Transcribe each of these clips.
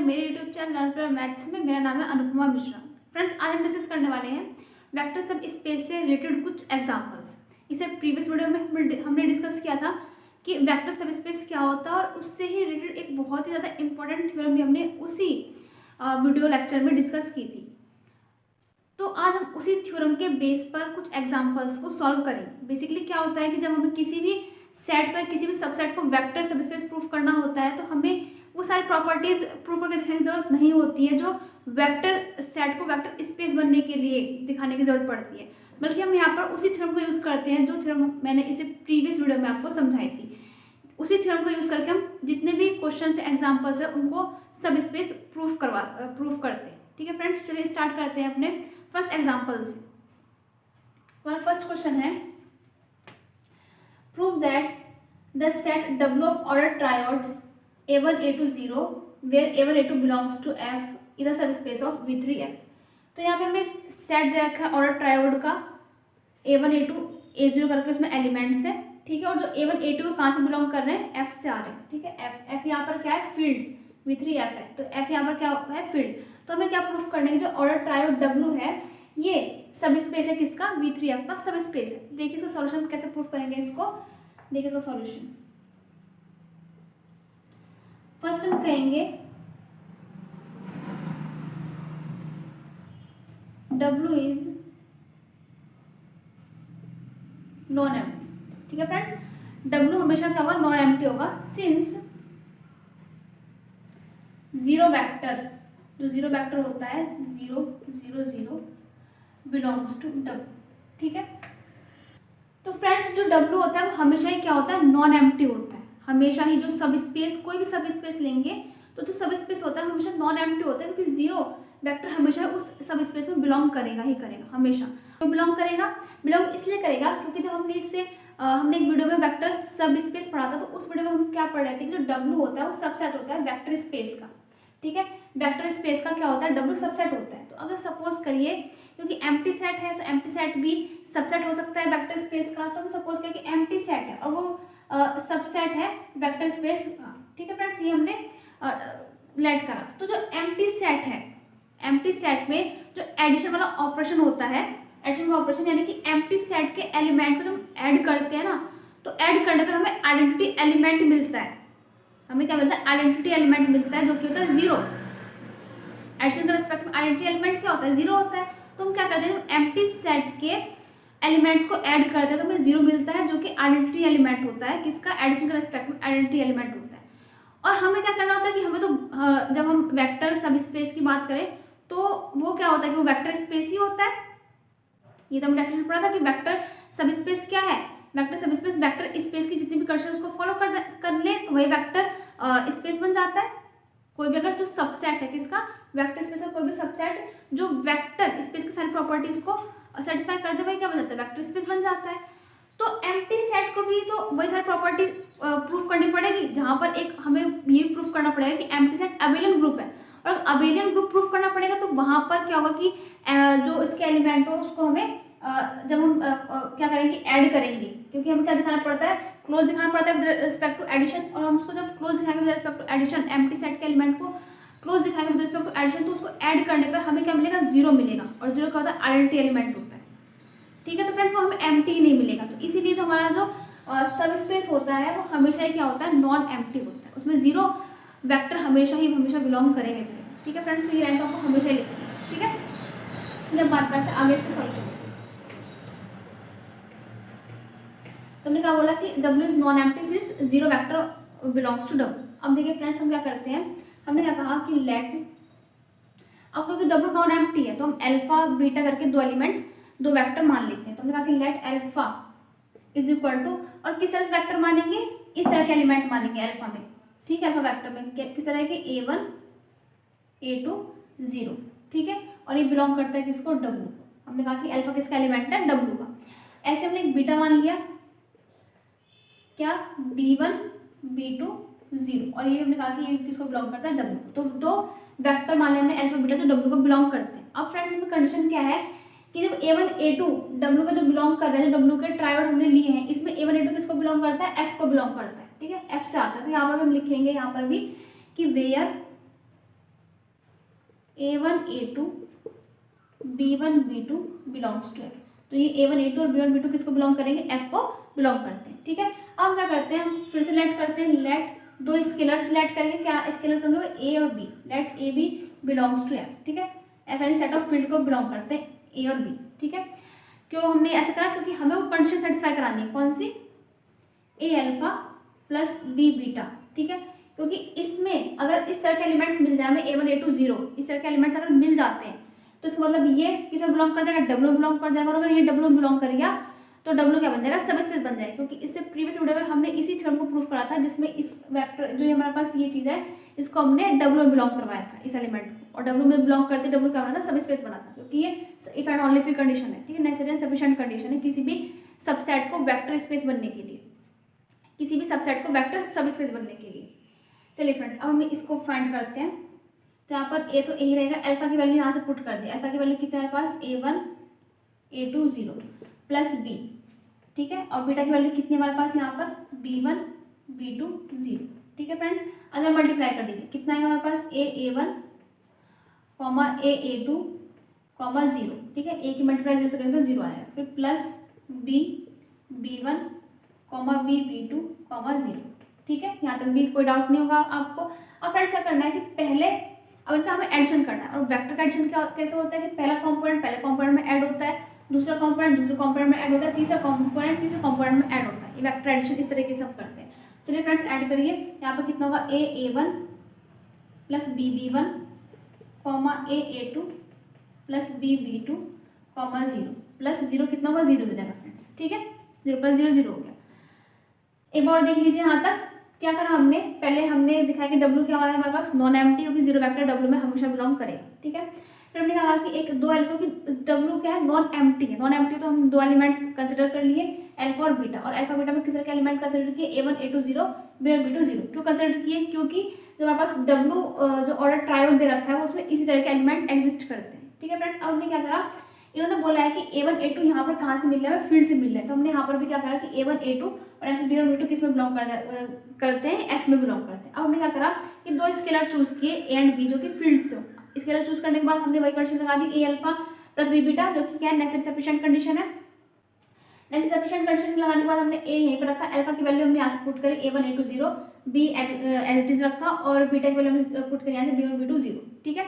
मेरे YouTube channel learn पर maths में। मेरा नाम है अनुपमा मिश्रा। फ्रेंड्स, आज हम डिस्कस करने वाले हैं वेक्टर सब स्पेस से रिलेटेड कुछ एग्जांपल्स। इसे प्रीवियस वीडियो में हमने डिस्कस किया था कि वेक्टर सब स्पेस क्या होता है, और उससे ही रिलेटेड एक बहुत ही ज़्यादा इंपॉर्टेंट थ्योरम भी हमने उसी वीडियो लेक्चर में डिस्कस की थी। तो आज हम उसी थ्योरम के बेस पर कुछ एग्जांपल्स को सॉल्व करेंगे। बेसिकली क्या होता है कि जब हमें किसी भी सेट का किसी भी सबसेट को वेक्टर सबस्पेस प्रूफ करना होता है तो हमें वो सारी प्रॉपर्टीज प्रूफ करके दिखाने की जरूरत नहीं होती है जो वेक्टर सेट को वेक्टर स्पेस बनने के लिए दिखाने की जरूरत पड़ती है, बल्कि हम यहाँ पर उसी थ्योरम को यूज़ करते हैं जो थ्योरम मैंने इसे प्रीवियस वीडियो में आपको समझाई थी। उसी थ्योरम को यूज़ करके हम जितने भी क्वेश्चन एग्जाम्पल्स है उनको सब स्पेस प्रूफ करते हैं। ठीक है फ्रेंड्स, चलिए स्टार्ट करते हैं अपने फर्स्ट एग्जाम्पल से। हमारा फर्स्ट क्वेश्चन है, prove that the set W of ordered triodes A1 A2 0 where A1 A2 belongs to F is a subspace of V3F। तो यहाँ पे हमें सेट दे रखा है ऑर्डर ट्रायोड का A1 A2 A0 करके उसमें एलिमेंट्स है। ठीक है, और जो A1 A2 कहाँ से बिलोंग कर रहे हैं, F से आ रहे हैं। ठीक है, F यहाँ पर क्या है, फील्ड, V3F है, तो F यहाँ पर क्या है, फील्ड। तो हमें क्या प्रूफ करने की, जो ऑर्डर ट्रायोड W है ये सब स्पेस है किसका, V3F का सब स्पेस है। देखिए इसका सॉल्यूशन कैसे प्रूफ करेंगे इसको, देखिए इसका सॉल्यूशन। फर्स्ट हम कहेंगे W इज नॉन एम्प्टी। ठीक है फ्रेंड्स, W हमेशा क्या होगा, नॉन एम्प्टी होगा, सिंस जीरो वेक्टर, जो जीरो वेक्टर होता है 0 0 0 बिलोंग्स टू W। ठीक है, तो फ्रेंड्स जो W होता है वो हमेशा ही क्या होता है, नॉन एम्प्टी होता है। हमेशा ही जो सब स्पेस, कोई भी सब स्पेस लेंगे तो जो सब स्पेस होता है हमेशा नॉन एम्प्टी होता है, क्योंकि जीरो वेक्टर हमेशा उस सब स्पेस में बिलोंग करेगा ही करेगा, हमेशा। तो बिलोंग करेगा, बिलोंग इसलिए करेगा क्योंकि जब हमने इससे हमने एक वीडियो में वेक्टर सब स्पेस पढ़ा था, तो उस वीडियो में हम क्या पढ़ रहे थे कि जो W होता है वो सबसेट होता है वेक्टर स्पेस का। ठीक है, वेक्टर स्पेस का क्या होता है, W सबसेट होता है। तो अगर सपोज करिए, क्योंकि एम्प्टी सेट है तो एम्प्टी सेट भी सबसेट हो सकता है वेक्टर स्पेस का, तो हम सपोज करें कि एम्प्टी सेट है और वो सबसेट है वेक्टर स्पेस का। ठीक है फ्रेंड्स, ये हमने लेट करा। तो जो एम्प्टी सेट है, एम्प्टी सेट में जो एडिशन वाला ऑपरेशन होता है, एडिशन का ऑपरेशन यानी कि एम्प्टी सेट के एलिमेंट को जब ऐड करते हैं ना, तो ऐड करने पे हमें आइडेंटिटी एलिमेंट मिलता है। हमें क्या मिलता है, आइडेंटिटी एलिमेंट मिलता है, जो कि होता है जीरो। एडिशन के रिस्पेक्ट में आइडेंटिटी एलिमेंट क्या होता है, जीरो होता है। तो हम क्या करते हैं, एम्प्टी सेट के एलिमेंट्स को ऐड करते हैं तो हमें जीरो मिलता है, जो कि आइडेंटिटी एलिमेंट होता है किसका, एडिशन के रिस्पेक्ट में आइडेंटिटी एलिमेंट होता है। और हमें क्या करना होता है कि हमें तो जब हम वेक्टर सब स्पेस की बात करें तो वो क्या होता है कि वो वेक्टर स्पेस ही होता है। ये तो हमने डेफिनेशन पढ़ा था कि वेक्टर सब स्पेस क्या है, वेक्टर सब स्पेस वेक्टर स्पेस की जितनी भी कंडीशन उसको फॉलो कर ले तो वही वेक्टर स्पेस बन जाता है। कोई भी अगर जो सबसेट है किसका, वेक्टर स्पेस का कोई भी सबसेट जो वेक्टर स्पेस की सारी प्रॉपर्टीज को सेटिस्फाई कर दे, वही क्या बन जाता है, वेक्टर स्पेस बन जाता है। तो एम्प्टी सेट को भी तो वही सारी प्रॉपर्टी प्रूफ करनी पड़ेगी, जहाँ पर एक हमें ये प्रूफ करना पड़ेगा कि एम्प्टी सेट अबेलियन ग्रुप है। और अबेलियन ग्रुप प्रूफ करना पड़ेगा तो वहाँ पर क्या होगा कि जो इसके एलिमेंट हो उसको हमें जब हम क्या करेंगे, ऐड करेंगे, क्योंकि हमें क्या दिखाना पड़ता है, क्लोज दिखाना पड़ता है विद रिस्पेक्ट टू एडिशन। और हम उसको जब क्लोज दिखाएंगे with respect to addition, empty set के एलिमेंट को क्लोज दिखाएंगे विद रिस्पेक्ट टू एडिशन, तो उसको ऐड करने पर हमें क्या मिलेगा, जीरो मिलेगा। और जीरो क्या होता है, आइडेंटिटी एलिमेंट होता है। ठीक है, तो फ्रेंड्स वो हमें एम्प्टी नहीं मिलेगा। तो इसीलिए तो हमारा जो सब स्पेस होता है वो हमेशा ही क्या होता है, नॉन एम्प्टी होता है, उसमें जीरो वेक्टर हमेशा बिलोंग करेंगे। ठीक है फ्रेंड्स, ये रैंक आपको हमेशा ही लिखना है। ठीक है, फिर हम बात करते हैं आगे इसके सॉल्यूशन। तुमने क्या बोला कि W is non empty since zero vector belongs to W। अब देखिए फ्रेंड्स, हम क्या करते हैं, हमने क्या कहा कि लेट, अब क्योंकि W नॉन एम्प्टी है तो हम अल्फा बीटा करके दो एलिमेंट दो वेक्टर मान लेते हैं। तो हमने कहा कि let alpha is equal to, और किस तरह से वेक्टर मानेंगे, इस तरह के एलिमेंट मानेंगे अल्फा में। ठीक है, अल्फा वेक्टर में किस तरह के, A1 A2 0। ठीक है, और ये बिलोंग करता है किसको, W। हमने कहा कि अल्फा किसका एलिमेंट है, W का। ऐसे हमने एक बीटा मान लिया, क्या, B1 B2 0, और ये हमने कहा कि ये किसको बिलोंग करता है, W। तो दो वेक्टर मान लिया हमने अल्फा बीटा जो W को बिलोंग करते हैं। अब फ्रेंड्स इसमें कंडीशन क्या है कि जब A1 A2 W में जो बिलोंग कर रहे हैं, जो W के ट्रायोड हमने लिए हैं, इसमें A1 A2 किसको बिलोंग करता है, F को बिलोंग करता है। ठीक है, F से आता है। तो यहाँ पर हम लिखेंगे यहाँ पर भी कि where A1 A2 B1 B2 belongs to F। तो ये A1 A2 और B1 B2 किसको बिलोंग करेंगे? F को बिलोंग करते हैं। ठीक है, अब क्या करते हैं हम फिर से लेट करते हैं, लेट दो स्केलर्स लेट करेंगे, क्या स्केलर्स होंगे वो A और B, let A B belongs to F। ठीक है, F यानी सेट ऑफ फील्ड को बिलोंग करते हैं A और B। ठीक है, क्यों हमने ऐसा करा? क्योंकि हमें वो कंडीशन सेटिस्फाई करानी है, कौन सी? A alpha plus B beta. ठीक है, क्योंकि इसमें अगर इस तरह के एलिमेंट्स मिल जाए हमें A1 A2 0, इस तरह के एलिमेंट्स अगर मिल जाते हैं तो इसका मतलब ये किस में बिलोंग कर जाएगा? W में बिलोंग कर जाएगा। और अगर ये W में बिलोंग कर गया तो W क्या बन जाएगा? सब स्पेस बन जाएगा। क्योंकि इससे प्रीवियस वीडियो में हमने इसी थ्योरम को प्रूव करा था, जिसमें इस वेक्टर जो हमारे पास ये चीज़ है इसको हमने W में बिलोंग करवाया था, इस एलिमेंट को। और W में बिलोंग करते W क्या बना था? सब स्पेस बना था, क्योंकि ये if and only if condition है। ठीक है, नेसेसरी एंड सफिशिएंट कंडीशन है किसी भी सबसेट को वेक्टर स्पेस बनने के लिए, किसी भी सबसेट को वेक्टर सब स्पेस बनने के लिए। चलिए फ्रेंड्स, अब हम इसको फाइंड करते हैं। तो यहाँ पर ए तो ए ही रहेगा, अल्फा की वैल्यू यहाँ से पुट कर दी। अल्फा की वैल्यू कितनी है हमारे पास? A1 A2 0 plus B। ठीक है, और बीटा की वैल्यू कितनी है हमारे पास यहाँ पर? B1 B2 0। ठीक है फ्रेंड्स, अगर मल्टीप्लाई कर दीजिए कितना है हमारे पास? A1 A2 0। ठीक है, ए की मल्टीप्लाई 0 से करेंगे तो 0 आएगा, फिर plus B B1 B B2 0। ठीक है, यहाँ तक भी कोई डाउट नहीं होगा आपको। अब फ्रेंड्स क्या करना है कि पहले अब इनका हमें एडिशन करना है। और वेक्टर का एडिशन क्या कैसे होता है कि पहला कंपोनेंट पहले कंपोनेंट में ऐड होता है, दूसरा कंपोनेंट दूसरे कंपोनेंट में ऐड होता है, तीसरा कंपोनेंट तीसरे कंपोनेंट में ऐड होता है। ये वेक्टर एडिशन इस तरीके से हम करते हैं। चलिए फ्रेंड्स, ऐड करिए। यहाँ पर कितना होगा? A1 plus B B1 A A2 plus B B2 0 plus 0 कितना होगा? 0 हो जाएगा फ्रेंड्स। ठीक है, 0 प्लस 0 0 हो गया। एक बार देख लीजिए, यहाँ तक क्या करा हमने? पहले हमने दिखाया कि W क्या है हमारे पास? नॉन एम्प्टी, क्योंकि जीरो वेक्टर W में हमेशा बिलोंग करेगा। ठीक है, फिर हमने कहा कि एक दो एल्फा की W क्या है? नॉन एम्प्टी है। नॉन एम्प्टी तो हम दो एलिमेंट्स कंसिडर कर लिए, अल्फा और बीटा। और अल्फा बीटा में किस तरह के एलिमेंट कंसिडर किए? A1 A2 0 B1 B2 0। क्यों कंसिडर किए? क्योंकि जो हमारे पास W जो ऑर्डर ट्रायोड दे रखा है वो उसमें इसी तरह के एलिमेंट एग्जिस्ट करते हैं। ठीक है फ्रेंड्स, अब हमने क्या करा? इन्होंने बोला है कि A1 A2 यहाँ पर कहाँ से मिल रहा है? फील्ड से मिल रहा है। तो हमने यहाँ पर भी क्या करा कि A1 A2 और ऐसे B1 B2 किस में बिलोंग करते हैं? F में बिलोंग करते हैं। अब हमने क्या करा कि दो स्केलर चूज किए A एंड B, जो कि फील्ड से हो। स्केलर चूज करने के बाद हमने वही कंडीशन लगा दी, A alpha plus B beta, जो कि क्या है? नेसेसरी सफिशिएंट कंडीशन है। नेसेसरी सफिशिएंट कंडीशन लगाने के बाद हमने A यहीं पर रखा, अल्फा की वैल्यू हमने यहाँ से पुट करी A1 A2 0, B as it is रखा, और बीटा की वैल्यू हमने पुट करी यहाँ से B1 B2 0। ठीक है,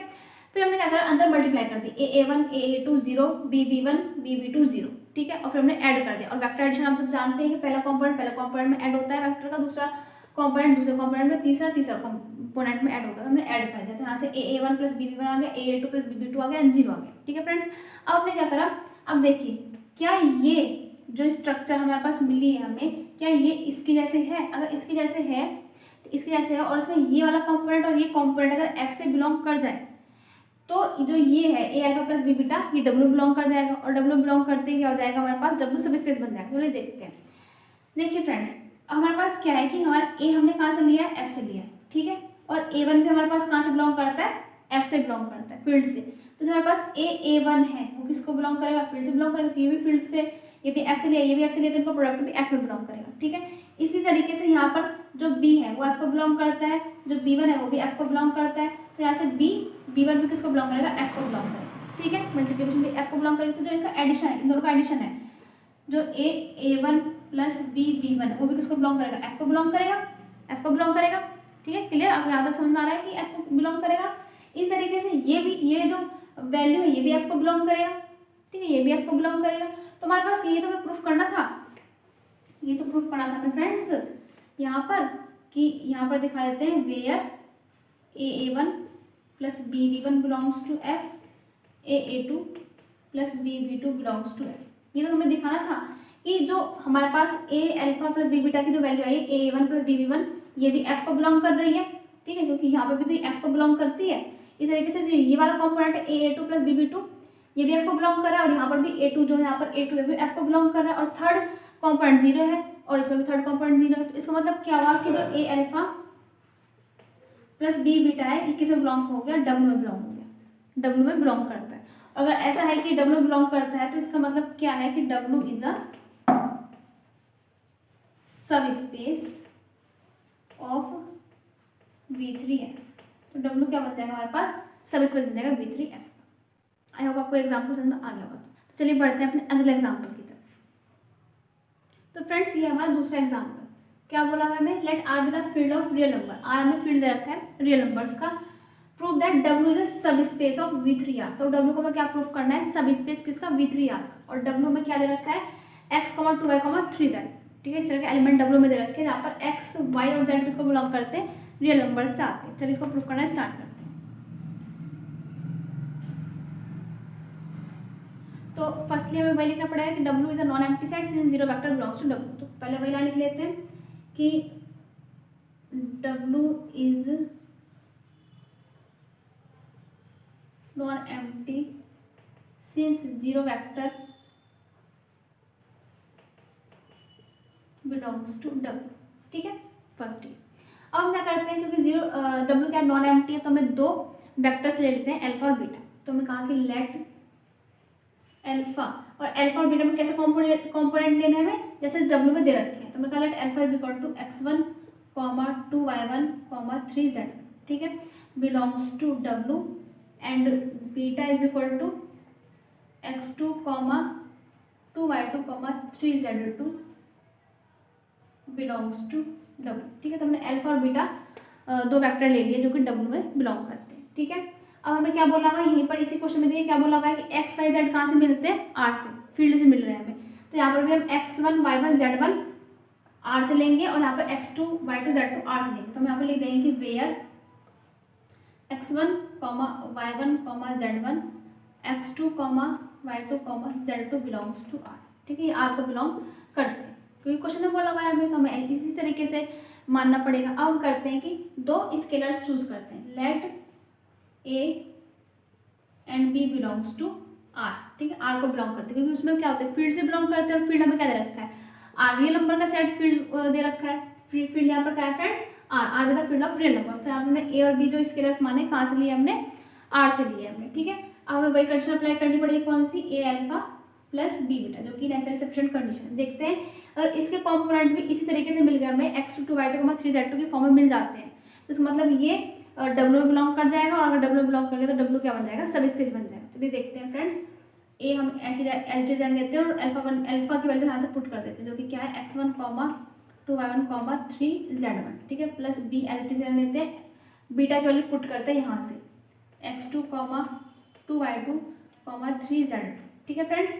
फिर हमने क्या करा? अंदर मल्टीप्लाई कर दी, A1 A2 0 B B1 B B2 0। ठीक है, और फिर हमने ऐड कर दिया। और वेक्टर एडिशन हम सब जानते हैं कि पहला कंपोनेंट पहले कंपोनेंट में ऐड होता है वेक्टर का, दूसरा कंपोनेंट दूसरे कंपोनेंट में, तीसरा कंपोनेंट में ऐड होता है। हमने ऐड कर दिया, तो यहाँ से A1 प्लस B B1 आ गया, A2 प्लस B B2 आ गया, एंड 0 आ गया। ठीक है फ्रेंड्स, अब हमने क्या करा? अब देखिए, क्या ये जो स्ट्रक्चर हमारे पास मिली है हमें, क्या ये इसके जैसे है? अगर इसके जैसे है तो इसके जैसे है, और इसमें ये वाला कंपोनेंट और ये कंपोनेंट अगर F से बिलोंग कर जाए तो जो ये है A alpha plus B beta, ये W बिलोंग कर जाएगा। और W बिलोंग करते ही क्या हो जाएगा हमारे पास? W सब स्पेस बन जाएगा। चलिए देखते हैं। देखिए फ्रेंड्स, हमारे पास क्या है कि हमारा A हमने कहाँ से लिया है? F से लिया है। ठीक है, और A1 भी हमारे पास कहाँ से बिलोंग करता है? F से बिलोंग करता है, फील्ड से। तो जो हमारे पास A1 है वो किसको बिलोंग करेगा? फील्ड से बिलोंग करेगा। ये भी फील्ड से, ये भी F से लिया, ये भी F से लिया, तो इनका प्रोडक्ट भी F में बिलोंग करेगा। ठीक है, इसी तरीके से यहाँ पर जो B है वो F को बिलोंग करता है, जो B1 है वो भी F को बिलोंग करता है। तो यहाँ से B1 भी किसको बिलोंग करेगा? F को बिलोंग करेगा। ठीक है, मल्टीप्लिकेशन भी F को बिलोंग करेगी। तो जो इनका एडिशन है, इन दोनों का एडिशन है, जो A1 प्लस B B1 वो भी किसको बिलोंग करेगा? F को बिलोंग करेगा, F को बिलोंग करेगा। ठीक है, क्लियर? आपको यहाँ तक समझ में आ रहा है कि F को बिलोंग करेगा। इस तरीके से ये भी, ये जो वैल्यू है ये भी F को बिलोंग करेगा। ठीक है, ये भी F को बिलोंग करेगा। तो हमारे पास ये तो हमें प्रूफ करना था, ये तो प्रूफ करना था हमें फ्रेंड्स यहाँ पर, कि यहाँ पर दिखा देते हैं where A1 plus B B1 belongs to F, A2 plus B B2 belongs to F। ये तो हमें दिखाना था कि जो हमारे पास A alpha plus B beta की जो वैल्यू आई है A1 प्लस B B1, ये भी F को बिलोंग कर रही है। ठीक है, क्योंकि यहाँ पे भी तो ये F को बिलोंग करती है। इस तरीके से जो ये वाला कॉम्पोनेंट है A2 प्लस B B2, ये भी F को बिलोंग कर रहा है, और यहाँ पर भी A2 जो है, यहाँ पर A2 भी F को बिलोंग कर रहा है। और थर्ड कंपोनेंट 0 है, और इसमें भी थर्ड कंपोनेंट 0 है। तो इसका मतलब क्या हुआ कि जो A alpha plus B beta है ये किसमें बिलोंग हो गया? W में बिलोंग हो गया, W में बिलोंग करता है। अगर ऐसा है कि W में बिलोंग करता है तो इसका मतलब क्या है कि W is a sub space of V3 है। तो W क्या बन जाएगा हमारे पास? सब स्पेस बन जाएगा V3F। आई होप आपको एग्जाम्पल समझ में आ गया होगा। तो चलिए बढ़ते हैं अपने अगले एग्जाम्पल की तरफ। तो फ्रेंड्स ये हमारा दूसरा एग्जाम्पल क्या बोला हुआ हमें, let R be the field of real number. R हमें फील्ड दे रखा है रियल नंबर्स का। Prove that W is a sub space of V3R। तो डब्ल्यू को हमें क्या प्रूव करना है, सब स्पेस किसका, V3R। और डब्ल्यू में क्या दे रखा है, x, 2y, 3z। ठीक है, इस तरह के एलिमेंट डब्ल्यू में दे रखे हैं जहाँ पर x, y और z किसको बिलोंग करते हैं, रियल नंबर से आते हैं। चलिए इसको प्रूव करना स्टार्ट करते हैं। तो फर्स्टली हमें वही लिखना पड़ेगा कि W is a non empty set since zero vector belongs to W। तो पहले वही लाइन लिख लेते हैं कि W is non empty since zero vector belongs to W। ठीक है, फर्स्ट ही। अब हम क्या करते हैं, क्योंकि जीरो W क्या नॉन एम्प्टी है तो हमें दो वेक्टर्स ले लेते हैं अल्फा और बीटा। तो हमने कहा कि लेट अल्फा, और अल्फा और बीटा में कैसे कंपोनेंट लेने हैं हमें, जैसे W में दे रखे हैं। तो हमने कहा let alpha is equal to x1, 2y1, 3z। ठीक है, belongs to W and beta is equal to x2, 2y2, 3z2 belongs to W। ठीक है, तो हमने अल्फा और बीटा दो वेक्टर ले लिए जो कि W में बिलोंग करते हैं। ठीक है, अब हमें क्या बोला हुआ है यहीं पर इसी क्वेश्चन में देखिए क्या बोला हुआ है कि x, y, z कहाँ से मिलते हैं, R से, फील्ड से मिल रहे हैं हमें। तो यहाँ पर भी हम x1, y1, z1 R से लेंगे और यहाँ पर x2, y2, z2 R से लेंगे। तो हम यहाँ पर लिख देंगे कि where x1, y1, z1, x2, y2, z2 belongs to R। ठीक है, ये R को बिलोंग करते हैं क्योंकि क्वेश्चन में बोला हुआ है हमें, तो हमें इसी तरीके से मानना पड़ेगा। अब हम करते हैं कि दो स्केलर्स चूज करते हैं, let A and B belongs to R। ठीक है, R को बिलोंग करते हैं क्योंकि उसमें क्या होता है, फील्ड से बिलोंग करते हैं और फील्ड हमें क्या दे रखा है, R रियल नंबर का सेट फील्ड दे रखा है। फील्ड यहाँ पर क्या है friends, R with the field of real number. तो यहाँ पर हमने A और B जो स्केलर्स माने कहाँ से लिए हमने, R से लिए हमने। ठीक है, अब हमें वही कंडीशन अप्लाई करनी पड़ेगी, कौन सी, A alpha plus B beta, जो कि नेसेसरी सफिशिएंट कंडीशन। देखते हैं अगर इसके कॉम्पोनेंट भी इसी तरीके से मिल गया हमें, x2, 2y2, 3z2 की फॉर्म में मिल जाते हैं, तो इसका मतलब ये W में बिलोंग कर जाएगा। और अगर W में बिलोंग कर गया तो W क्या बन जाएगा, सब स्पेस बन जाएगा। चलिए देखते हैं फ्रेंड्स, A हम ऐसी एस डिजाइन देते हैं और अल्फा की वैल्यू यहाँ से पुट कर देते हैं, जो कि क्या है x1, 2y1, 3z1। ठीक है, प्लस B एस डिजाइन देते हैं, बीटा की वैल्यू पुट करते हैं यहाँ से x2, 2y2, 3z2। ठीक है फ्रेंड्स,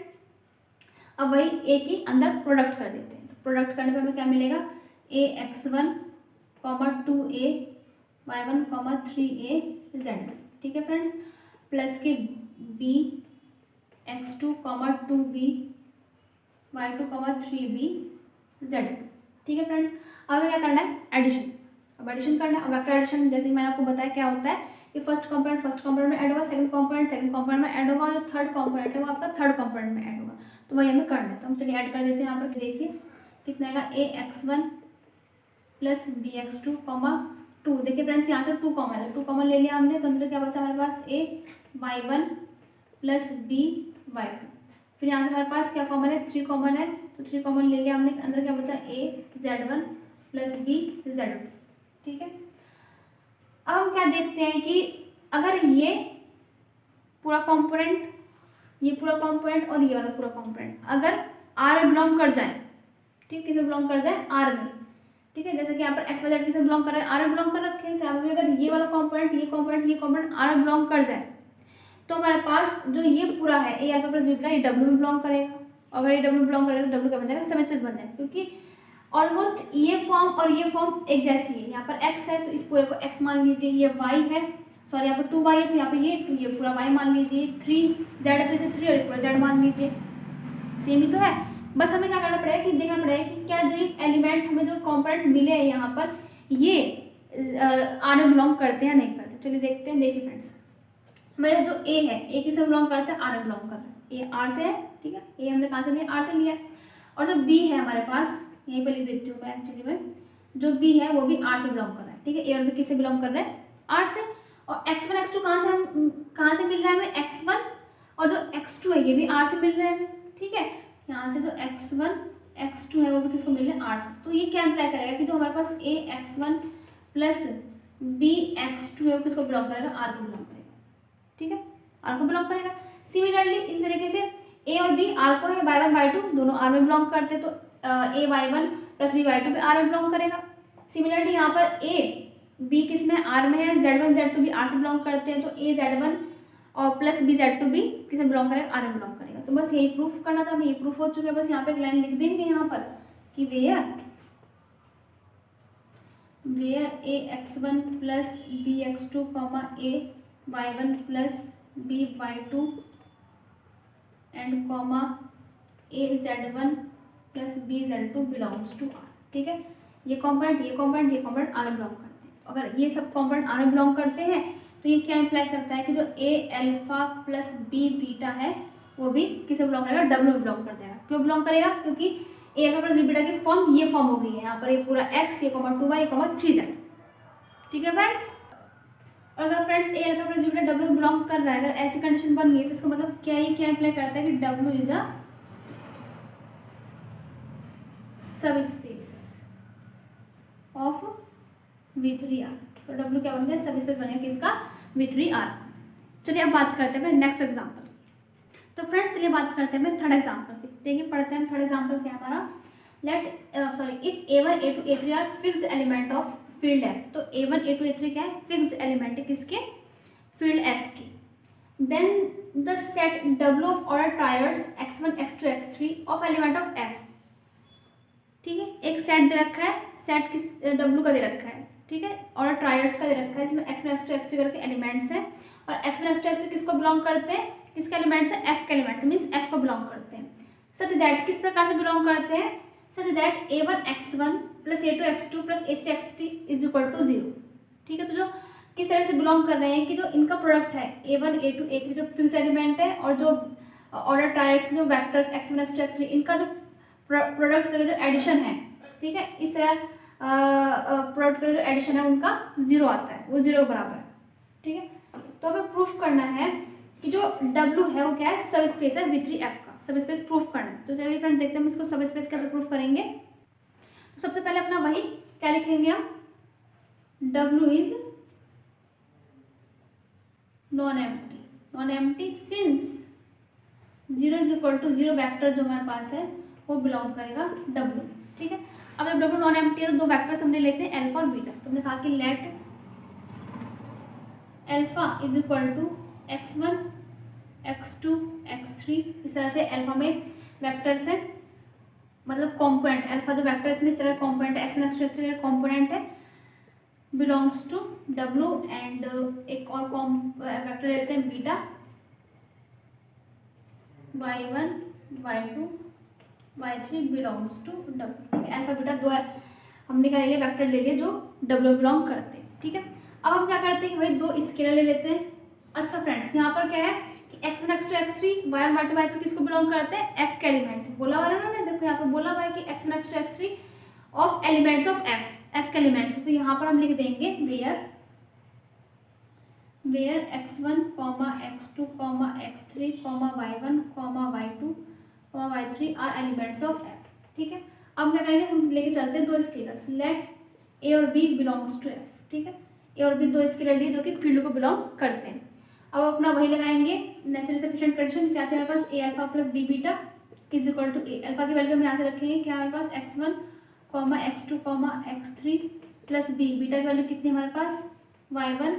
अब वही A की अंदर प्रोडक्ट कर देते हैं। तो प्रोडक्ट करने पर हमें क्या मिलेगा, A x1, 2a y1, 3a z। ठीक है फ्रेंड्स, प्लस के B x2, 2b y2, 3b z। ठीक है फ्रेंड्स, अब हमें क्या करना है, एडिशन। अब एडिशन करना है। अब वेक्टर एडिशन जैसे कि मैंने आपको बताया क्या होता है कि फर्स्ट कंपोनेंट में ऐड होगा, सेकंड कंपोनेंट में ऐड होगा, और जो थर्ड कंपोनेंट है वो आपका थर्ड कंपोनेंट में ऐड होगा। तो वही हमें करना है। तो हम चलिए ऐड कर देते हैं। यहाँ पर देखिए कितना आएगा, ax1 प्लस bx2, 2। देखिए फ्रेंड्स यहाँ से 2 कॉमन है, 2 कॉमन ले लिया हमने, तो अंदर क्या बचा हमारे पास, a y1 plus b y2। फिर यहाँ से हमारे पास क्या कॉमन है, 3 कॉमन है, तो 3 कॉमन ले लिया हमने, अंदर क्या बचा, a z1 plus b z2। ठीक है, अब हम क्या देखते हैं कि अगर ये पूरा कंपोनेंट और ये वाला पूरा कंपोनेंट अगर R में बिलोंग कर जाए, ठीक, किसे बिलोंग कर जाए, R में। ठीक है, जैसे कि यहाँ पर एक्स वाई जेड किसे बिलोंग कर रहे हैं, R में बिलोंग कर रखे हैं। तो यहाँ पर अगर ये वाला कंपोनेंट R में बिलोंग कर जाए तो हमारे पास जो ये पूरा है A अल्फा प्लस बीटा, ये W में बिलोंग करेगा। अगर ये W में बिलोंग करेगा तो W क्या बन जाएगा, सब स्पेस बन जाएगा, क्योंकि ऑलमोस्ट ये फॉर्म और ये फॉर्म एक जैसी है। यहाँ पर x है तो इस पूरे को x मान लीजिए, ये y है, सॉरी यहाँ पर 2y है तो यहाँ पर ये 2, ये पूरा y मान लीजिए, 3z है तो इसे 3 और पूरा z मान लीजिए, सेम ही तो है। बस हमें क्या करना पड़ेगा कि देखना पड़ेगा कि क्या जो एलिमेंट हमें जो कॉम्पोनेंट मिले हैं यहाँ पर ये R में बिलोंग करते हैं या नहीं करते। चलिए देखते हैं। देखिए फ्रेंड्स, मेरा जो A है, A किसे बिलोंग करता है, R में बिलोंग कर रहा है, ये R से है। ठीक है, A हमने कहाँ से लिया, R से लिया। और जो B है हमारे पास, यहीं पर लिख देती हूँ मैं, एक्चुअली में जो B है वो भी R से बिलोंग कर रहा है। ठीक है, A और B किससे बिलोंग कर रहे हैं, R से। और x1 x2 कहाँ से मिल रहा है हमें, x1, और जो x2 है ये भी R से मिल रहा है हमें। ठीक है, यहाँ से जो x1 x2 है वो भी किसको मिल रहा है, R से। तो ये क्या इम्प्लाई करेगा कि जो हमारे पास A x1 plus B x2 है वो किसको बिलोंग करेगा, R को बिलोंग करेगा। ठीक है, आर को बिलोंग करेगा। सिमिलरली इस तरीके से ए और बी आर को है, y1 y2 दोनों आर में बिलोंग करते हैं, तो ए y1 प्लस बी y2 भी आर में बिलोंग करेगा। सिमिलरली यहाँ पर ए बी किस में आर में है, z1 z2 भी आर से बिलोंग करते हैं, तो ए z1 और प्लस बी z2 भी किस में बिलोंग करेगा, आर में बिलोंग करेगा। तो बस यही प्रूफ करना था, हमें ये प्रूफ हो चुका है। बस यहाँ पे एक लाइन लिख देंगे यहाँ पर कि where a x1 plus b x2 comma a y1 plus b y2 and comma a z1 plus b z2 belongs to R. ठीक है, ये कॉम्पोनेंट ये कॉम्पोनेंट ये कॉम्पोनेंट आर में बिलोंग करते हैं। अगर ये सब कॉम्पोनेंट आर में बिलोंग करते हैं तो ये क्या इंप्लाई करता है कि जो ए अल्फा प्लस बी बीटा है वो भी किसे बिलोंग करेगा, डब्ल्यू में बिलोंग कर जाएगा। क्यों बिलोंग करेगा, क्योंकि ए अल्फा प्लस बी बीटा की फॉर्म ये फॉर्म हो गई है यहाँ पर, ये पूरा x, ये कॉमा 2y, ये कॉमा 3z। ठीक है फ्रेंड्स, और अगर friends A alpha plus B beta W में बिलोंग कर रहा है, अगर ऐसी कंडीशन बन गई तो इसका मतलब क्या, ये क्या इंप्लाई करता है कि W is a sub space of V3R। तो W क्या बन गया, सब स्पेस बन गया किसका, V3R। चलिए अब बात करते हैं नेक्स्ट एग्जांपल। तो फ्रेंड्स चलिए बात करते हैं थर्ड एग्जांपल की। देखिए पढ़ते हैं थर्ड एग्जांपल क्या हमारा, if A1 A2 A3 are fixed element of field F। तो A1 A2 A3 क्या है, फिक्स्ड एलिमेंट है किसके, फील्ड F के। Then the set W of order triads x1 x2 x3 of element of F। ठीक है, एक set दे रखा है, सेट किस W का दे रखा है, ठीक है, और ट्रायड्स का दे रखा है, जिसमें x1 x2 x3 करके एलिमेंट्स हैं, और x1 x2 x3 किसको बिलोंग करते हैं, किसके एलिमेंट्स है, F के एलिमेंट्स, मींस F को बिलोंग करते हैं। सच दैट किस प्रकार से बिलोंग करते हैं, such that A1 x1 plus A2 x2 plus A3 x3 is equal to 0। ठीक है, तो जो किस तरह से बिलोंग कर रहे हैं कि जो इनका प्रोडक्ट है A1 A2 A3 जो फिक्स्ड एलिमेंट है, और जो ऑर्डर ट्रायड्स के जो वेक्टर्स x1 x2 x3 इनका जो प्रोडक्ट का जो एडिशन है, ठीक है, इस तरह प्रोडक्ट का जो एडिशन है उनका 0 आता है, वो 0 के बराबर है। ठीक है, तो हमें प्रूफ करना है कि जो W है वो क्या है, सब स्पेस है V3F का, सब स्पेस प्रूफ करना है। तो चलिए फ्रेंड्स देखते हैं हम इसको सब स्पेस कैसे प्रूफ करेंगे। तो सबसे पहले अपना वही क्या लिखेंगे हम, W is non empty since 0 is equal to 0 vector जो हमारे पास है वो बिलोंग करेगा W। ठीक है, अब जब W नॉन एम्प्टी है तो दो वैक्टर्स हमने लेते हैं अल्फा और बीटा। तो हमने कहा कि let alpha is equal to x1 x2 x3, इस तरह से अल्फा में वेक्टर्स है, मतलब कंपोनेंट, अल्फा जो वेक्टर्स में इस तरह कंपोनेंट है, x1 x2 x3 कंपोनेंट है, बिलोंग्स टू W। एंड एक और वेक्टर लेते हैं beta, y1 y2 y3 belongs to W। Alpha beta दो हमने क्या ले लिया, वेक्टर ले लिए जो W बिलोंग करते हैं। ठीक है, अब हम क्या करते हैं कि भाई दो स्केलर ले लेते हैं। अच्छा फ्रेंड्स, यहाँ पर क्या है कि x1 x2 x3 y1 y2 y3 किसको बिलोंग करते हैं, F के एलिमेंट। बोला हुआ है ना, देखो यहाँ पर बोला हुआ है कि x1 x2 x3 of elements of F के एलिमेंट्स। तो यहाँ पर हम लिख देंगे where x1 x2 x3 y1 y2 y3 are elements of F। ठीक है, अब क्या करेंगे, हम लेके चलते हैं दो स्केलर्स, लेट A और B बिलोंग्स टू F। ठीक है, A और B दो स्केलर लिए जो कि फील्ड को बिलोंग करते हैं। अब अपना वही लगाएंगे नेसेसरी सफिशिएंट कंडीशन, क्या थी हमारे पास, A alpha plus B beta is equal to A। Alpha की वैल्यू हम यहाँ से रखेंगे, क्या हमारे पास x1 x2 x3 plus B। Beta की वैल्यू कितनी हमारे पास, y1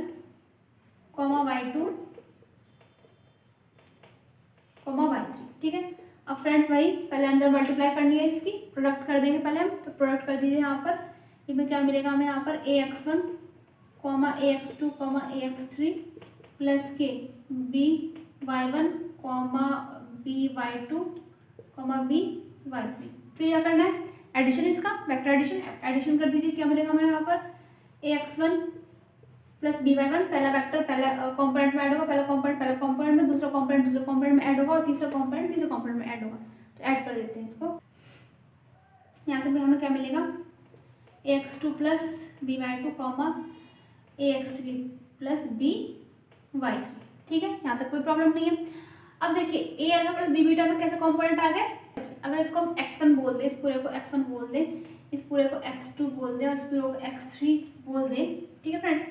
y2 y3। ठीक है, अब फ्रेंड्स वही पहले अंदर मल्टीप्लाई करनी है, इसकी प्रोडक्ट कर देंगे पहले हम। तो प्रोडक्ट कर दीजिए यहाँ पर, इसमें क्या मिलेगा हमें यहाँ पर AX1 AX2 AX3 प्लस के BY1 BY2 BY3। फिर क्या करना है, एडिशन, इसका वेक्टर एडिशन कर दीजिए। क्या मिलेगा हमें यहाँ पर, AX1 प्लस BY1, पहला वेक्टर पहला कॉम्पोनेंट में ऐड होगा, पहला कॉम्पोनेंट में, दूसरा कॉम्पोनेंट दूसरे कॉम्पोनेंट में ऐड होगा, और तीसरा कॉम्पोनेंट तीसरे कॉम्पोनेंट में ऐड होगा। तो ऐड कर देते हैं इसको। यहाँ से भी हमें क्या मिलेगा, AX2 plus BY2 AX3 plus BY3। ठीक है, यहाँ तक कोई प्रॉब्लम नहीं है। अब देखिए A alpha plus B beta में कैसे कॉम्पोनेंट आ गए, अगर इसको हम x1 बोल दें, इस पूरे को x1 बोल दें, इस पूरे को x2 बोल दें, और इस पूरे को x3 बोल दें। ठीक है फ्रेंड्स,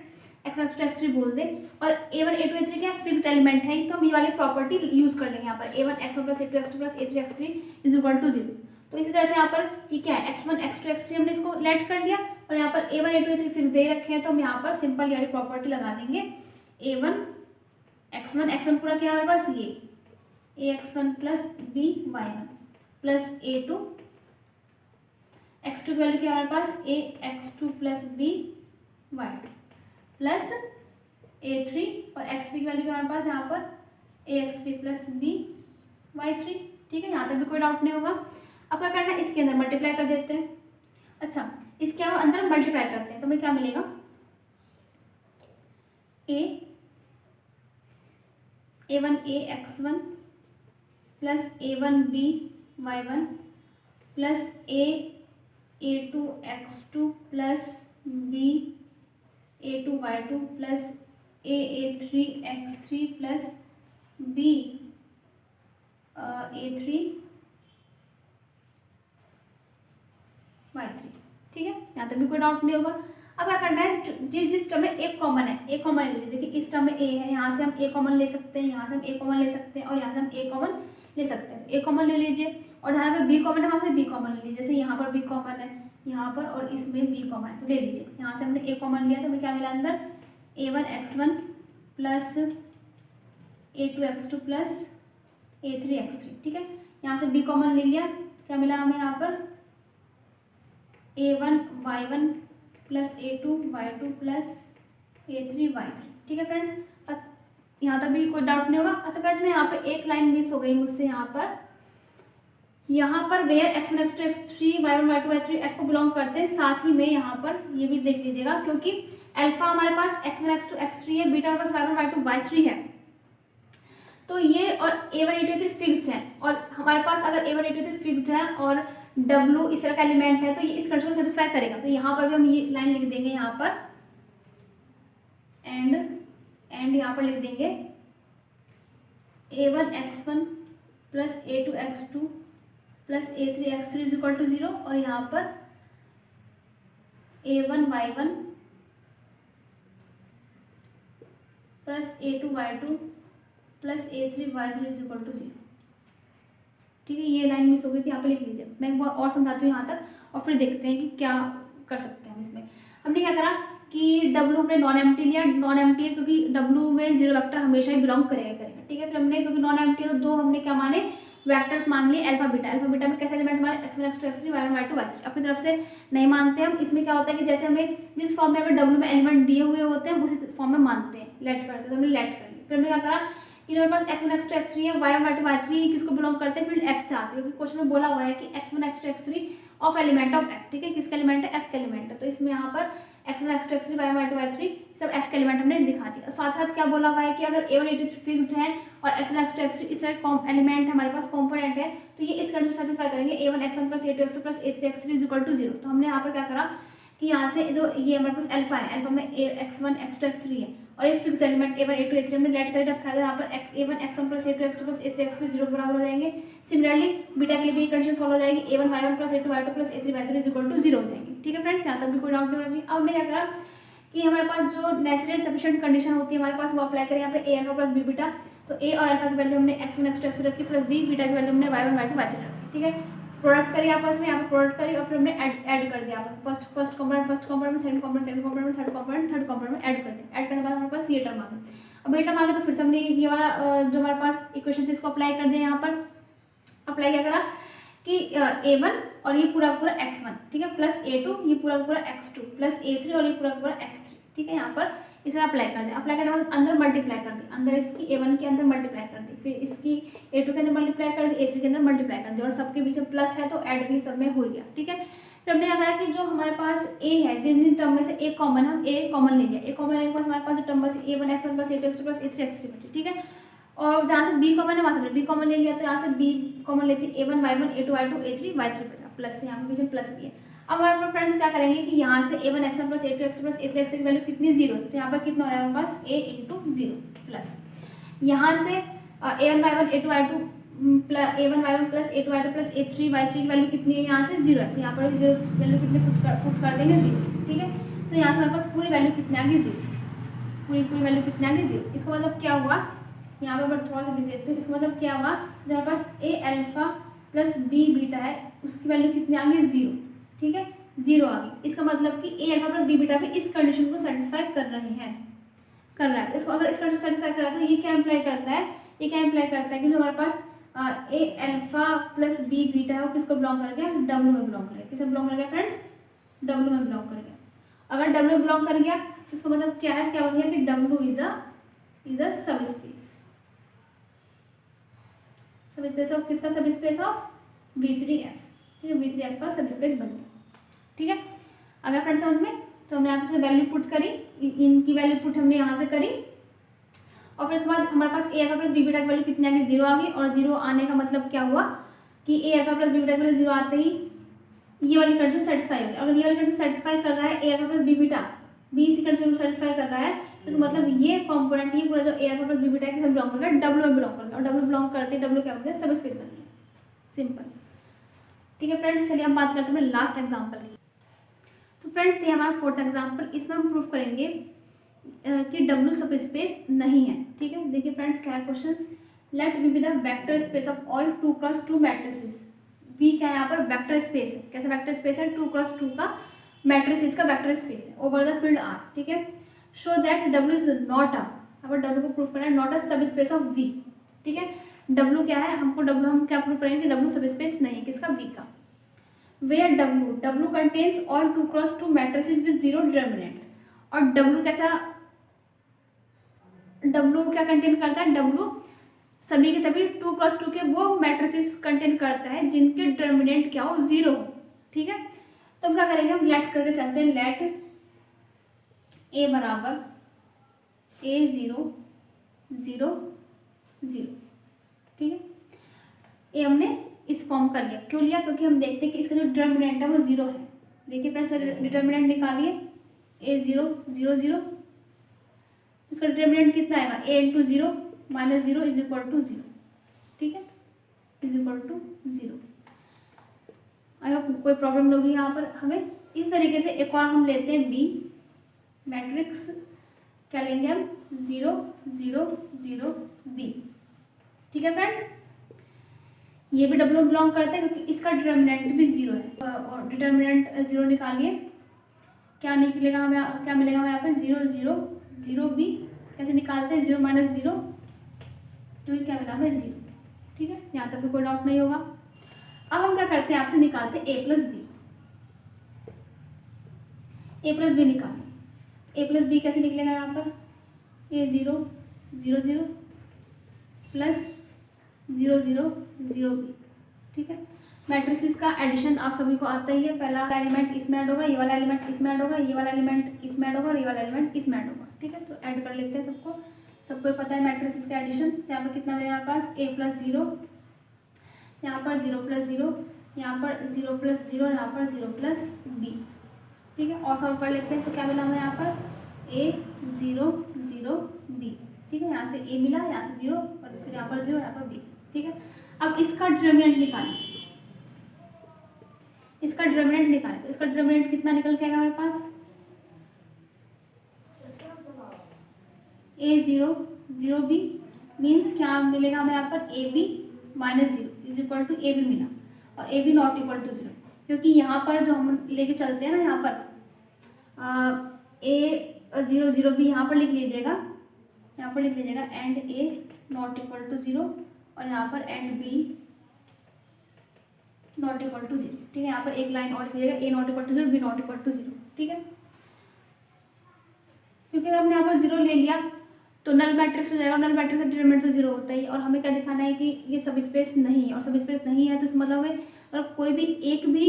x2 बोल दे, और a1 a2 a3 क्या फिक्स्ड एलिमेंट है, तो हम ये वाली प्रॉपर्टी यूज कर लेंगे यहाँ पर a1 x1 plus a2 x2 plus a3 x3 is equal to 0। तो इसी तरह से यहाँ पर ये क्या है x1 x2 x3 हमने इसको लेट कर लिया, और यहाँ पर a1 a2 a3 फिक्स दे रखे हैं, तो हम यहाँ पर सिंपल वाली प्रॉपर्टी लगा देंगे a1 x1 पूरा क्या हमारे पास ये ax1 plus b y1 plus a2 x2 की वैल्यू क्या हमारे पास ax2 plus b y2 plus a3 और x3 की वैल्यू क्या हमारे पास यहाँ पर ax3 प्लस b y3। ठीक है, यहाँ तक भी कोई डाउट नहीं होगा। अब क्या करना है, इसके अंदर मल्टीप्लाई कर देते हैं। अच्छा, इसके अंदर मल्टीप्लाई करते हैं तो हमें क्या मिलेगा a1 ax1 plus a1 b y1 plus a2 x2 plus b a2 y2 plus a3 x3 plus b a3 y3। ठीक है, यहाँ तक भी कोई डाउट नहीं होगा। अब क्या करना है, जिस टर्म में एक कॉमन है, एक कॉमन ले लीजिए। देखिए इस टर्म में a है, यहाँ से हम a कॉमन ले सकते हैं, यहाँ से हम a कॉमन ले सकते हैं, और यहाँ से हम a कॉमन ले सकते हैं। a कॉमन ले लीजिए, और यहाँ पे b कॉमन है, वहाँ से b कॉमन ले लीजिए। जैसे यहाँ पर b कॉमन है, यहाँ पर, और इसमें b कॉमन है, तो ले लीजिए। यहाँ से हमने a कॉमन लिया तो हमें क्या मिला अंदर a1 x1 plus a2 x2 plus a3 x3। ठीक है, यहाँ से b कॉमन ले लिया, क्या मिला हमें यहाँ पर a1 y1 plus a2 y2 plus a3 y3। ठीक है फ्रेंड्स, यहाँ तक भी कोई डाउट नहीं होगा। अच्छा फ्रेंड्स, मैं यहाँ पे एक लाइन मिस हो गई मुझसे, यहाँ पर where x1 x2 x3 y1 y2 y3 f को बिलोंग करते हैं। साथ ही में यहाँ पर ये भी देख लीजिएगा, क्योंकि अल्फा हमारे पास x1 x2 x3 है, बीटा हमारे पास y1 y2 y3 है, तो ये और a1 a2 a3 फिक्स्ड है, और हमारे पास अगर a1 a2 a3 फिक्स्ड है और w इस तरह का एलिमेंट है, तो ये इस कंडीशन को सेटिस्फाई करेगा। तो यहाँ पर भी हम ये लाइन लिख देंगे, यहाँ पर एंड यहाँ पर लिख देंगे a1 x1 plus a2 x2 plus a3 x3 is equal to 0, और यहाँ पर a1 y1 plus a2 y2 plus a3 y3 is equal to 0। ठीक है, ये लाइन मिस हो गई थी, यहाँ पे लिख लीजिए। मैं एक बार और समझाती हूँ यहाँ तक, और फिर देखते हैं कि क्या कर सकते हैं हम इसमें। हमने क्या करा कि W हमने नॉन एम्प्टी लिया, नॉन एम्प्टी है क्योंकि W में जीरो वेक्टर हमेशा ही बिलोंग करेगा। ठीक है, फिर हमने क्योंकि नॉन एम्प्टी है तो दो हमने क्या माने वेक्टर्स मान लिए अल्फा बीटा में कैसे एलिमेंट माने x1 x2 x3 y1 y2 y3। अपनी तरफ से नहीं मानते हम। इसमें क्या होता है कि जैसे हमें जिस फॉर्म में हमें W में एलिमेंट दिए हुए होते हैं उसी फॉर्म में मानते हैं, लेट करते हैं, तो हमने लेट कर लिया। फिर हमने क्या करा कि हमारे पास x1 x2 x3 है, y1 y2 y3 किसको बिलोंग करते हैं, फील्ड f से आते हैं, क्योंकि क्वेश्चन में बोला हुआ है कि x1 x2 x3 of element of f। ठीक है, किसका एलिमेंट है, f का एलिमेंट है, तो इसमें यहाँ पर x1 x2 x3 y1 y2 y3 सब f के एलिमेंट हमने दिखा दिया। साथ साथ क्या बोला हुआ है कि अगर a1 a2 फिक्स्ड है और x1 x2 x3 इस तरह एलिमेंट है, हमारे पास कंपोनेंट है, तो ये इस कंडीशन सेटिस्फाई करेंगे a1 x1 plus a2 x2 plus a3 x3 is equal to 0। तो हमने यहाँ पर क्या करा कि यहाँ से जो ये हमारे पास अल्फा है, अल्फा में x1 x2 x3 है, और ये fixed element a1 a2 a3 हमने लेट करके रखा है, यहाँ पर a1 x1 plus a2 x2 plus a3 x3 0 के बराबर हो जाएंगे। सिमिलरली बीटा के लिए भी कंडीशन फॉलो हो जाएगी, a1 y1 plus a2 y2 plus a3 y3 is equal to 0 हो जाएंगे। ठीक है फ्रेंड्स, यहाँ तक भी कोई डाउट नहीं होना चाहिए। अब हमने क्या करा कि हमारे पास जो नेसेसरी सफिशिएंट कंडीशन होती है हमारे पास वो अप्लाई करें यहाँ पे a alpha plus b beta. तो a और अल्फा की वैल्यू हमने x1 x2 x3 रखी प्लस b बीटा की वैल्यू हमने y1 y2 y3 रखी। ठीक है, प्रोडक्ट करिए आपस में, यहाँ पे प्रोडक्ट करिए और फिर हमने ऐड कर दिया। First component second component third component में ऐड कर दिया। ऐड करने के बाद हमारे पास ये टर्म आ गया। अब ये टर्म आ गया तो फिर से हमने ये वाला जो हमारे पास इक्वेशन थी इसको अप्लाई कर दिया। यहाँ पर अप्लाई क्या करा कि a1 और ये पूरा पूरा x1, ठीक है, प्लस a2 ये पूरा पूरा x2 प्लस a3 और ये पूरा पूरा x3। ठीक है, यहाँ पर इसे अप्लाई कर दें। अप्लाई करने के बाद अंदर मल्टीप्लाई कर दी, अंदर इसकी a1 के अंदर मल्टीप्लाई कर दी, फिर इसकी a2 के अंदर मल्टीप्लाई कर दी, a3 के अंदर मल्टीप्लाई कर दी, और सबके बीच में प्लस है तो ऐड भी सब में हो गया। ठीक है, फिर हमने क्या करा कि जो हमारे पास a है, जिन टर्म में से a कॉमन, हम a कॉमन ले लिया। a कॉमन लेने के बाद हमारे पास जो टर्म बची a1 x1 plus a2 x2 plus a3 x3 बची। ठीक है, और जहाँ से b कॉमन है वहाँ से b कॉमन ले लिया, तो यहाँ से b कॉमन लेती a1 y1 a2 y2 a3 y3 बचा, प्लस से यहाँ पे बीच में प्लस भी है। अब हमारे फ्रेंड्स क्या करेंगे कि यहाँ से a1 x1 plus a2 x2 plus a3 x3 की वैल्यू कितनी 0 है, तो यहाँ पर कितना हो हमारे पास a इंटू 0 प्लस यहाँ से a1 y1 a2 y2 a1 y1 plus a2 y2 plus a3 y3 की वैल्यू कितनी है, यहाँ से 0 है, तो यहाँ पर 0 वैल्यू कितनी पुट कर देंगे 0। ठीक है, तो यहाँ से हमारे पास पूरी वैल्यू कितनी आ गई 0। पूरी पूरी वैल्यू कितनी आ गई 0। इसका मतलब क्या हुआ, यहाँ पे मैं थोड़ा सा लिख देती हूँ। इसका मतलब क्या हुआ, जो हमारे पास ए अल्फा प्लस बी बीटा है उसकी वैल्यू कितनी आ गई 0, ठीक है 0 आ गई। इसका मतलब कि ए अल्फा प्लस बी बीटा भी इस कंडीशन को सेटिस्फाई कर रहे हैं, कर रहा है। तो इसको अगर इस कंडीशन को सेटिस्फाई कर रहा है तो ये क्या इम्प्लाई करता है, ये क्या इम्प्लाई करता है कि जो हमारे पास ए अल्फा प्लस बी बीटा है वो किसको बिलोंग कर गया, डब्ल्यू में बिलोंग कर गया। किसमें बिलोंग कर गया फ्रेंड्स, डब्ल्यू में बिलोंग कर गया। अगर डब्ल्यू में बिलोंग कर गया तो इसका मतलब क्या है, क्या बन गया कि W is a sub space. सब स्पेस ऑफ किसका, सब स्पेस ऑफ V3F, ठीक है V3F का सब स्पेस बन गया, ठीक है। अगर फ्रेंड्स समझ में, तो हमने यहाँ से वैल्यू पुट करी, इनकी वैल्यू पुट हमने यहाँ से करी और फिर उसके बाद हमारे पास ए अल्फा प्लस बी बीटा की वैल्यू कितनी आ गई 0 आ गई। और 0 आने का मतलब क्या हुआ कि ए अल्फा प्लस बी बीटा की वैल्यू 0 आते ही ये वाली कंडीशन सेटिस्फाई होगी। अगर ये वाली कंडीशन सेटिस्फाई कर रहा है A alpha plus B beta B इसी कंडीशन को सेटिस्फाई कर रहा है तो मतलब ये कंपोनेंट ये पूरा जो ए अल्फा प्लस बी बीटा के सब बिलोंग करता है डब्ल्यू में बिलोंग करता है। और डब्ल्यू बिलोंग करते डब्ल्यू क्या बन गया, सब स्पेस बन गया, सिंपल, ठीक है फ्रेंड्स। चलिए हम बात करते हैं लास्ट एग्जाम्पल की। तो फ्रेंड्स ये हमारा 4th एग्जाम्पल, इसमें हम प्रूफ करेंगे कि डब्ल्यू सब स्पेस नहीं है, ठीक है। देखिए फ्रेंड्स क्या है question, let V be the vector space of all 2x2 matrices. V क्या है यहाँ पर, वेक्टर स्पेस है। कैसा वेक्टर स्पेस है, 2x2 का मैट्रिसेस का वेक्टर स्पेस है ओवर द फील्ड R, ठीक है। Show that W is not a, अब डब्ल्यू को प्रूफ करना है not a sub space of V, ठीक है। डब्ल्यू क्या है, हमको डब्ल्यू हम क्या प्रूफ करेंगे कि डब्ल्यू सब स्पेस नहीं है, किसका, V का। Where W contains all 2x2 matrices with 0 determinant. और डब्ल्यू कैसा, डब्ल्यू क्या कंटेन करता है, डब्ल्यू सभी के सभी 2x2 के वो मैट्रिसेस कंटेन करता है जिनके डिटर्मिनेंट क्या हो, 0 हो, ठीक है। तो हम क्या करेंगे, हम लेट करके चलते हैं, लेट ए बराबर A0 0 0, ठीक है। ये हमने इस फॉर्म कर लिया, क्यों लिया, क्योंकि हम देखते हैं कि इसका जो डिटर्मिनेंट है वो 0 है। देखिए फ्रेंड्स डिटर्मिनेंट निकालिए, A0 0 0, इसका डिटर्मिनेंट कितना आएगा, A into 0 minus 0 is equal to 0, ठीक है, is equal to 0। I hope कोई प्रॉब्लम नहीं होगी यहाँ पर हमें। इस तरीके से एक और हम लेते हैं बी मैट्रिक्स, क्या लेंगे हम, 0 0 0 B, ठीक है फ्रेंड्स। ये भी डब्ल्यू बिलोंग करता है क्योंकि इसका डिटर्मिनेंट भी 0 है। और डिटर्मिनेंट 0 निकालिए, क्या निकलेगा हमें, क्या मिलेगा हमें यहाँ पे 0 0 0 B। कैसे निकालते हैं, 0 माइनस 0, तो ये क्या मिला हमें 0, ठीक है। यहाँ तक भी कोई डाउट नहीं होगा। अब हम क्या करते हैं, आपसे निकालते हैं A plus b. A plus b निकालें, A प्लस बी कैसे निकलेगा यहाँ पर, A0 0 0 प्लस 0 0 0 B, ठीक है। मैट्रिसेस का एडिशन आप सभी को आता ही है, पहला एलिमेंट इसमें ऐड होगा, ये वाला एलिमेंट इसमें ऐड होगा, ये वाला एलिमेंट इसमें ऐड होगा और ये वाला एलिमेंट इसमें ऐड होगा, ठीक है। तो ऐड कर लेते हैं सबको, सबको पता है मैट्रिसेस का एडिशन। यहाँ पर कितना मिलेगा हमारे पास, A प्लस 0, यहाँ पर 0 प्लस 0, यहाँ पर 0 प्लस 0, यहाँ पर 0 प्लस B, ठीक है। और सॉल्व कर लेते हैं, तो क्या मिला हमें यहाँ पर A 0 0 B, ठीक है। यहाँ से A मिला, यहाँ से 0 और फिर यहाँ पर 0, यहाँ पर B, ठीक है। अब इसका डिटर्मिनेंट निकालें, इसका डिटर्मिनेंट निकालें, तो इसका डिटर्मिनेंट कितना निकल के आएगा हमारे पास, A0 0 B मीन्स क्या मिलेगा हमें यहाँ पर AB minus 0 is equal to AB मिला, और AB नॉट इक्वल टू 0, क्योंकि यहाँ पर जो हम लेके चलते हैं ना, यहाँ पर A0 0 B यहाँ पर लिख लीजिएगा, यहाँ पर लिख लीजिएगा and A not equal to 0 और यहाँ पर and B not equal to 0, ठीक है। यहाँ पर एक लाइन और लिख लीजिएगा, A not equal to 0 B not equal to 0, ठीक है। क्योंकि अगर हमने यहाँ पर 0 ले लिया तो नल मैट्रिक्स हो जाएगा, नल मैट्रिक्स का डिटरमिनेंट तो 0 होता ही। और हमें क्या दिखाना है कि ये सब स्पेस नहीं है, और सब स्पेस नहीं है तो इस मतलब हमें अगर कोई भी एक भी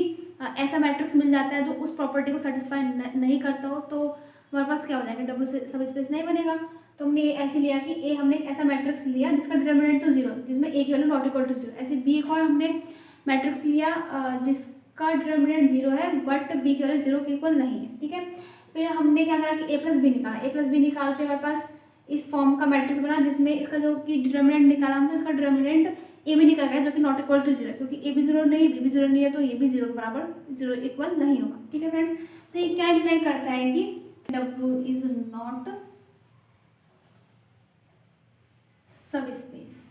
ऐसा मैट्रिक्स मिल जाता है जो उस प्रॉपर्टी को सेटिस्फाई नहीं करता हो तो हमारे पास क्या हो जाएगा, डब्ल्यू से सब स्पेस नहीं बनेगा। तो हमने ऐसे लिया कि ए हमने एक ऐसा मैट्रिक्स लिया जिसका डिटरमिनेंट तो 0, जिसमें ए की वैल्यू नॉट इक्वल टू 0। ऐसे बी एक और हमने मैट्रिक्स लिया जिसका डिटरमिनेंट 0 है बट बी की वैल्यू 0 के इक्वल नहीं है, ठीक है। फिर हमने क्या करा कि ए प्लस बी निकाला, ए प्लस बी निकालते हमारे पास इस फॉर्म का मैट्रिक्स बना जिसमें इसका जो कि डिटरमिनेंट निकाला हमने, उसका डिटरमिनेंट ए भी निकल गया जो कि नॉट इक्वल टू 0, क्योंकि ए भी 0 नहीं, बी भी 0 नहीं है, तो ये भी 0 के बराबर 0 इक्वल नहीं होगा, ठीक है फ्रेंड्स। तो ये क्या इम्प्लाई करता है कि डब्ल्यू इज नॉट सब space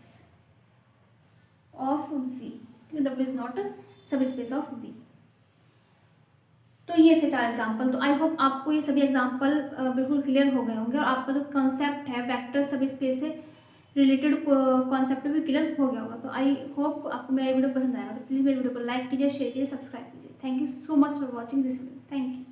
of V, W is not सब स्पेस ऑफ V। तो ये थे 4 एग्जाम्पल। तो आई होप आपको ये सभी एग्जाम्पल बिल्कुल क्लियर हो गए होंगे और आपका जो कंसेप्ट है वेक्टर सब स्पेस से रिलेटेड कॉन्सेप्ट भी क्लियर हो गया होगा। तो आई होप आपको मेरा वीडियो पसंद आएगा। तो प्लीज़ मेरे वीडियो को लाइक कीजिए, शेयर कीजिए, सब्सक्राइब कीजिए। Thank you so much for watching this video. Thank you.